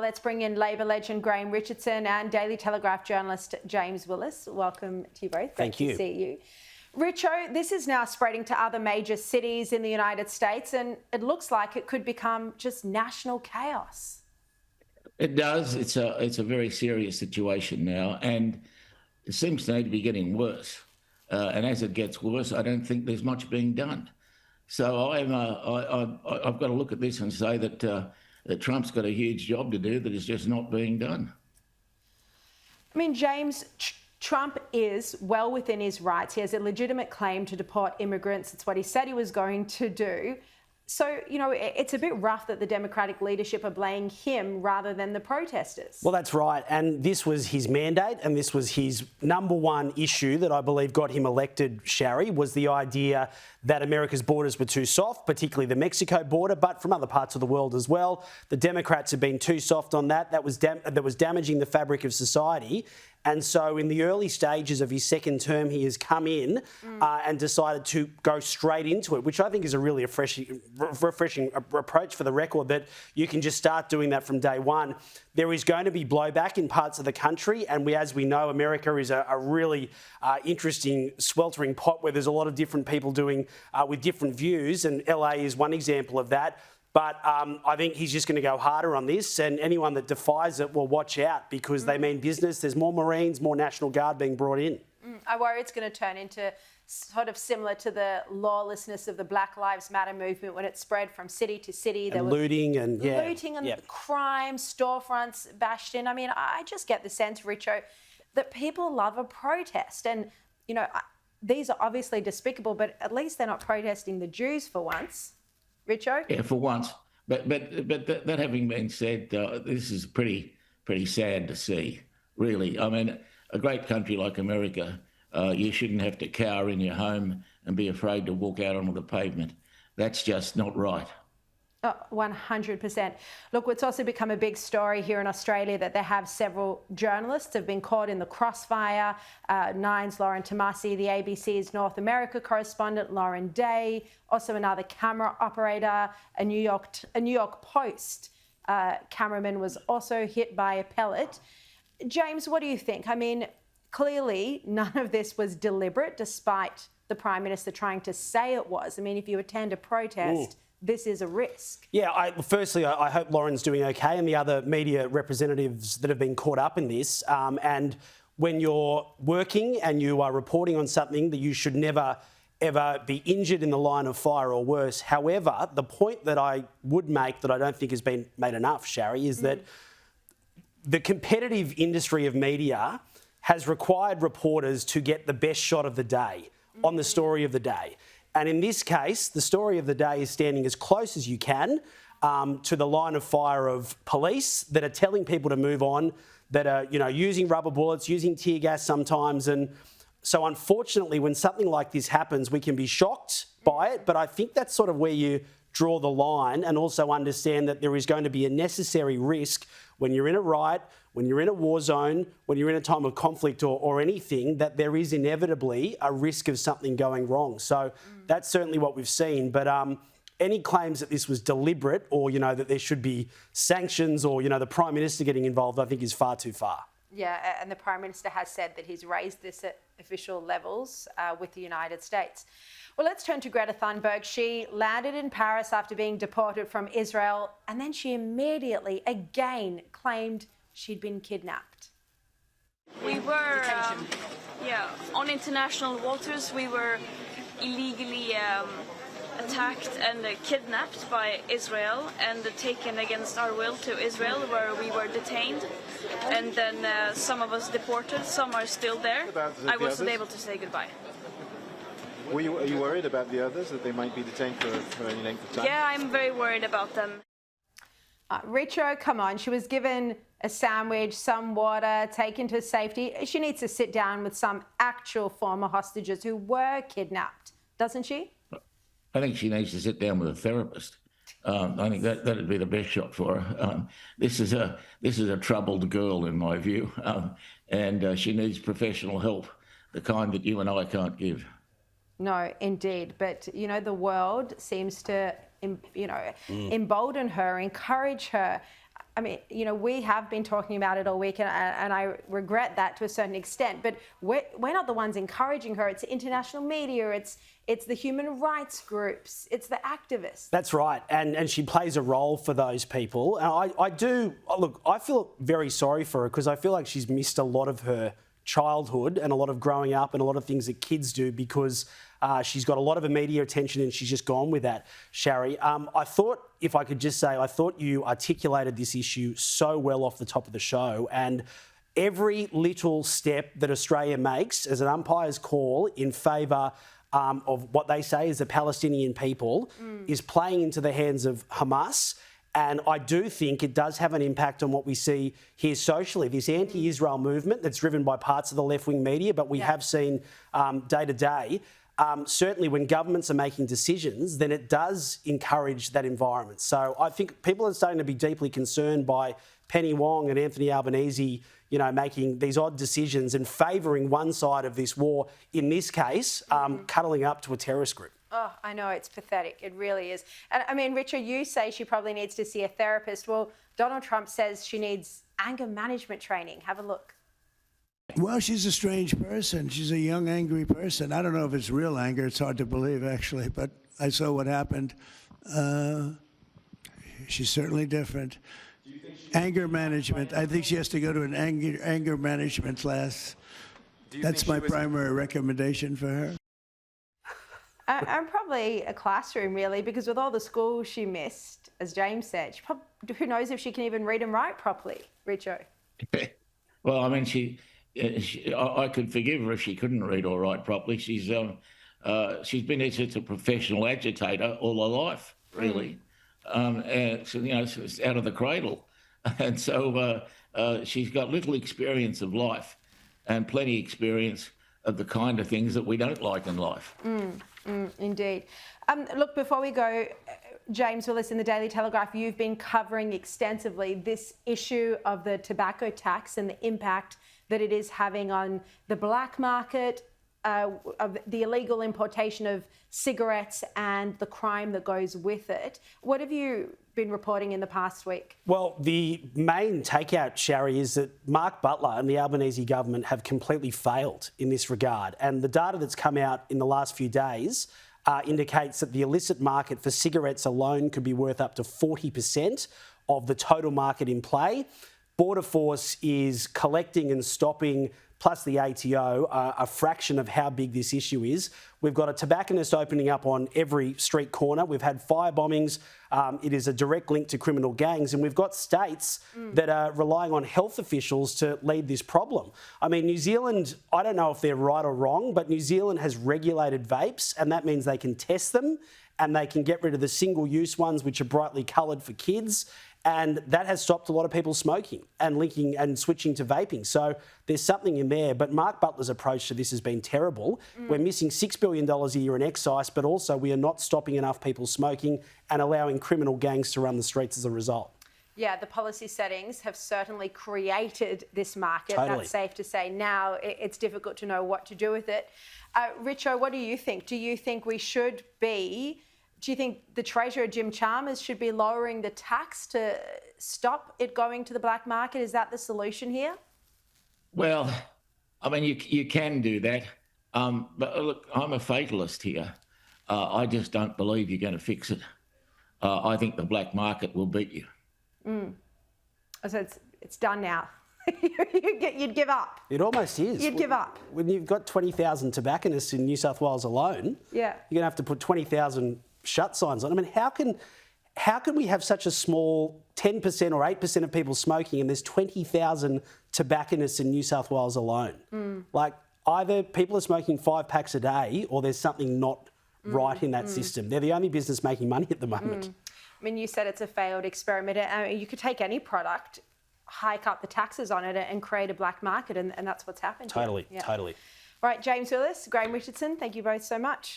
Let's bring in Labor legend Graeme Richardson and Daily Telegraph journalist James Willis. Welcome to you both. Thank you. Great to see you. Richo, this is now spreading to other major cities in the United States, and it looks like it could become just national chaos. It does. It's a very serious situation now, and it seems to me to be getting worse. And as it gets worse, I don't think there's much being done. So I've got to look at this and say that Trump's got a huge job to do that is just not being done. I mean, James, Trump is well within his rights. He has a legitimate claim to deport immigrants. It's what he said he was going to do. So, you know, it's a bit rough that the Democratic leadership are blaming him rather than the protesters. Well, that's right. And this was his mandate, and this was his number one issue that I believe got him elected, Sharri, was the idea that America's borders were too soft, particularly the Mexico border, but from other parts of the world as well. The Democrats have been too soft on that. That was damaging the fabric of society. And so in the early stages of his second term, he has come in and decided to go straight into it, which I think is a really refreshing approach for the record, that you can just start doing that from day one. There is going to be blowback in parts of the country. And as we know, America is a really interesting, sweltering pot where there's a lot of different people doing with different views. And LA is one example of that. But I think he's just going to go harder on this, and anyone that defies it will watch out, because they mean business. There's more Marines, more National Guard being brought in. I worry it's going to turn into sort of similar to the lawlessness of the Black Lives Matter movement when it spread from city to city. There was looting and crime, storefronts bashed in. I mean, I just get the sense, Richo, that people love a protest. And, you know, these are obviously despicable, but at least they're not protesting the Jews for once. Richo? Yeah, for once. But that having been said, this is pretty sad to see, really. I mean, a great country like America, you shouldn't have to cower in your home and be afraid to walk out onto the pavement. That's just not right. Oh, 100%. Look, it's also become a big story here in Australia that they have several journalists have been caught in the crossfire. Nine's Lauren Tomasi, the ABC's North America correspondent Lauren Day, also another camera operator, a New York Post cameraman was also hit by a pellet. James, what do you think? I mean, clearly none of this was deliberate, despite the Prime Minister trying to say it was. I mean, if you attend a protest, this is a risk. Yeah, firstly, I hope Lauren's doing okay, and the other media representatives that have been caught up in this. And when you're working and you are reporting on something, that you should never, ever be injured in the line of fire or worse. However, the point that I would make that I don't think has been made enough, Sharri, is that the competitive industry of media has required reporters to get the best shot of the day on the story of the day. And in this case, the story of the day is standing as close as you can to the line of fire of police that are telling people to move on, that are, you know, using rubber bullets, using tear gas sometimes. And so unfortunately, when something like this happens, we can be shocked by it. But I think that's sort of where you draw the line, and also understand that there is going to be a necessary risk when you're in a riot, when you're in a war zone, when you're in a time of conflict or anything, that there is inevitably a risk of something going wrong. So that's certainly what we've seen. But any claims that this was deliberate, or, you know, that there should be sanctions, or, you know, the Prime Minister getting involved, I think is far too far. Yeah, and the Prime Minister has said that he's raised this at official levels with the United States. Well, let's turn to Greta Thunberg. She landed in Paris after being deported from Israel, and then she immediately again claimed she'd been kidnapped. We were, on international waters. We were illegally attacked and kidnapped by Israel and taken against our will to Israel, where we were detained, and then some of us deported, some are still there. I wasn't able to say goodbye. Are you worried about the others, that they might be detained for any length of time? Yeah, I'm very worried about them. Richo, come on. She was given a sandwich, some water, taken to safety. She needs to sit down with some actual former hostages who were kidnapped, doesn't she? I think she needs to sit down with a therapist. I think that'd be the best shot for her. This is a troubled girl, in my view, and she needs professional help, the kind that you and I can't give. No, indeed. But, you know, the world seems to, embolden her, encourage her. I mean, you know, we have been talking about it all week, and I regret that to a certain extent, but we're not the ones encouraging her. It's international media, it's the human rights groups, it's the activists. That's right, and she plays a role for those people. And I feel very sorry for her because I feel like she's missed a lot of her childhood and a lot of growing up and a lot of things that kids do because she's got a lot of media attention and she's just gone with that, Sharri. I thought, if I could just say, I thought you articulated this issue so well off the top of the show, and every little step that Australia makes as an umpire's call in favour of what they say is the Palestinian people is playing into the hands of Hamas. And I do think it does have an impact on what we see here socially. This anti-Israel movement that's driven by parts of the left-wing media, but we have seen day to day, certainly when governments are making decisions, then it does encourage that environment. So I think people are starting to be deeply concerned by Penny Wong and Anthony Albanese, you know, making these odd decisions and favouring one side of this war, in this case, cuddling up to a terrorist group. Oh, I know, it's pathetic. It really is. And I mean, Richard, you say she probably needs to see a therapist. Well, Donald Trump says she needs anger management training. Have a look. Well, she's a strange person. She's a young, angry person. I don't know if it's real anger. It's hard to believe, actually, but I saw what happened. She's certainly different. Anger management. I think she has to go to an anger management class. That's my primary recommendation for her. And probably a classroom, really, because with all the schools she missed, as James said, who knows if she can even read and write properly, Richo? Well, I mean, I could forgive her if she couldn't read or write properly. She's been such a professional agitator all her life, really. So, you know, it's out of the cradle. And so she's got little experience of life and plenty experience of the kind of things that we don't like in life. Indeed. Look, before we go, James Willis in the Daily Telegraph, you've been covering extensively this issue of the tobacco tax and the impact that it is having on the black market, of the illegal importation of cigarettes and the crime that goes with it. What have you been reporting in the past week? Well, the main takeout, Sharri, is that Mark Butler and the Albanese government have completely failed in this regard. And the data that's come out in the last few days indicates that the illicit market for cigarettes alone could be worth up to 40% of the total market in play. Border Force is collecting and stopping, plus the ATO, a fraction of how big this issue is. We've got a tobacconist opening up on every street corner. We've had fire bombings. It is a direct link to criminal gangs. And we've got states that are relying on health officials to lead this problem. I mean, New Zealand, I don't know if they're right or wrong, but New Zealand has regulated vapes, and that means they can test them and they can get rid of the single-use ones, which are brightly coloured for kids. And that has stopped a lot of people smoking and linking and switching to vaping. So there's something in there. But Mark Butler's approach to this has been terrible. We're missing $6 billion a year in excise, but also we are not stopping enough people smoking and allowing criminal gangs to run the streets as a result. Yeah, the policy settings have certainly created this market. Totally. That's safe to say. Now it's difficult to know what to do with it. Richo, what do you think? Do you think do you think the Treasurer, Jim Chalmers, should be lowering the tax to stop it going to the black market? Is that the solution here? Well, I mean, you can do that. But look, I'm a fatalist here. I just don't believe you're going to fix it. I think the black market will beat you. So it's done now. You'd give up. It almost is. You'd give up. When you've got 20,000 tobacconists in New South Wales alone, you're going to have to put 20,000 shut signs on. I mean, how can we have such a small 10% or 8% of people smoking and there's 20,000 tobacconists in New South Wales alone? Like, either people are smoking 5 packs a day or there's something not right in that system. They're the only business making money at the moment. I mean, you said it's a failed experiment. You could take any product, hike up the taxes on it and create a black market, and that's what's happened. Totally. All right, James Willis, Graeme Richardson, thank you both so much.